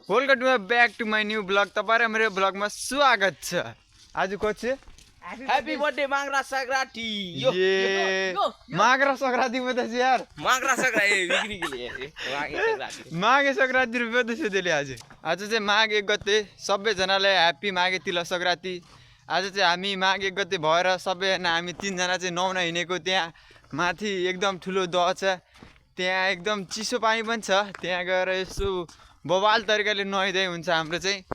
Welcome back to my new blog. तपाईहरु मेरो ब्लगमा स्वागत छ। आज को छ? Happy birthday Makara Sankranti. यो मागरा संक्रांति में त यार मागरा संक्रांति बिक्री के लिए माघे संक्रांति रुपे त छ आज। आज चाहिँ माघ 1 गते सबै जनालाई ह्यापी माघे तिल संक्रांति। आज चाहिँ हामी माघ 1 गते भएर सबैजना हामी 3 जना चाहिँ नुहाउन हिँडेको। त्यहाँ माथि एकदम ठुलो दह छ, त्यहाँ एकदम चिसो पानी पनि छ। त्यहाँ गएर यसो बवाल तरिकाले नुहाइदै हुन्छ हाम्रो चाहिँ।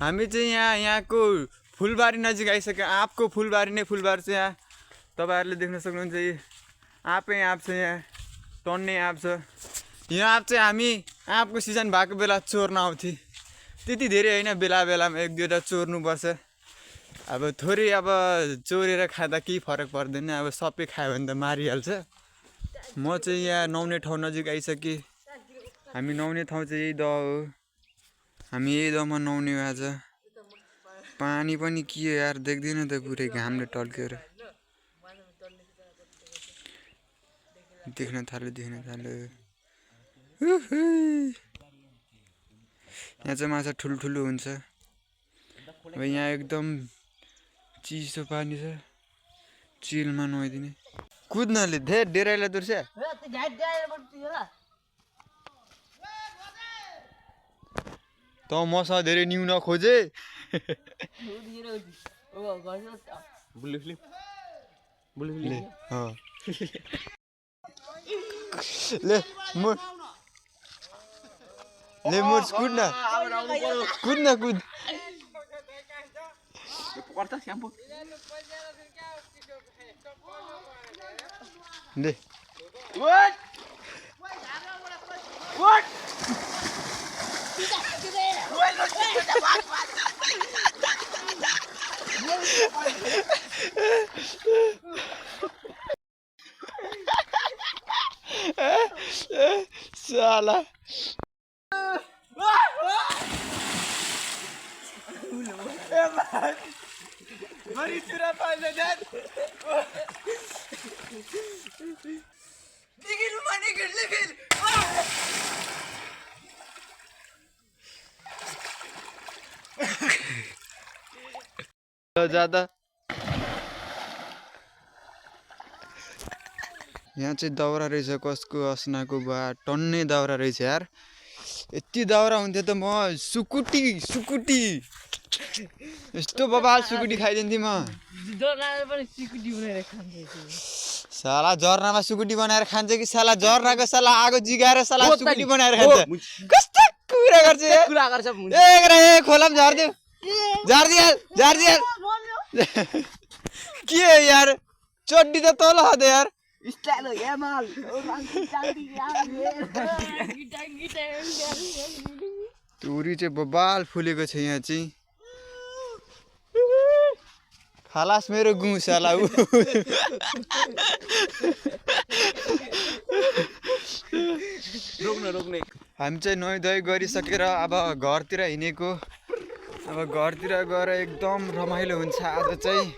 हामी चाहिँ यहाँको फुलबारी नजिक आइसक्यो। आँपको फुलबारी नै फुलबारी छ यहाँ। तपाईहरुले देख्न सक्नुहुन्छ आँपै आँप छ, यहाँ टन्ने आँप छ। यो आँप चाहिँ हामी आँपको सिजन भएको बेला चोर्न आउँथे। त्यति धेरै हैन, बेला बेलामा 1-2 चोर्नुपर्छ। अब थोरै अब चोरेर खाँदा केही फरक पर्दैन, अब सबै खायो भने त मारिहाल्छ। म चाहिँ यहाँ नुहाउने ठाउँ नजिक आइसकेँ। हामी नुहाउने ठाउँ चाहिँ यही दह हो। हामी यही दहमा नुहाउने आज। पानी पनि के यार देख्दैन त, पुरै घामले टल्केर देख्न थाल्यो। यहाँ चाहिँ माछा ठुल्ठुलो हुन्छ। अब यहाँ एकदम चिसो पानी छ, चिलमा नुहाइदिने। कुद्नले धेरै डेराइला दुर्छ। त मसँग धेरै न्यु नखोजे। ले मोर्स कुद्न कुद दे। साला बड़ी चुरा पाल दे निकल माने निकल ज्यादा। यहाँ चाहिँ दाउरा रहेछ, कसको अस्नाको बा टन्ने दाउरा रहेछ यार। यति दाउरा हुन्थ्यो त म सुकुटी यस्तो बबाल सुकुटी खाइदिन्थेँ म। साला जर्नामा सुकुटी बनाएर खान्छ कि साला जर्नाको साला आगो जिगाएर साला सुकुटी बनाएर खान्छ। कस्तो कुरा गर्छ ए खोलाम झार्दियो के यार चड्डी त तल हादे यार। स्टाइल हो गया माल। तुरी चाहिँ बबाल फुलेको छ यहाँ चाहिँ। खलास मेरो गुँ साला उ। रोक्ने हामी चाहिँ नुहाइधुवाइ गरिसकेर अब घरतिर हिँडेको। अब घरतिर गएर एकदम रमाइलो हुन्छ आज चाहिँ।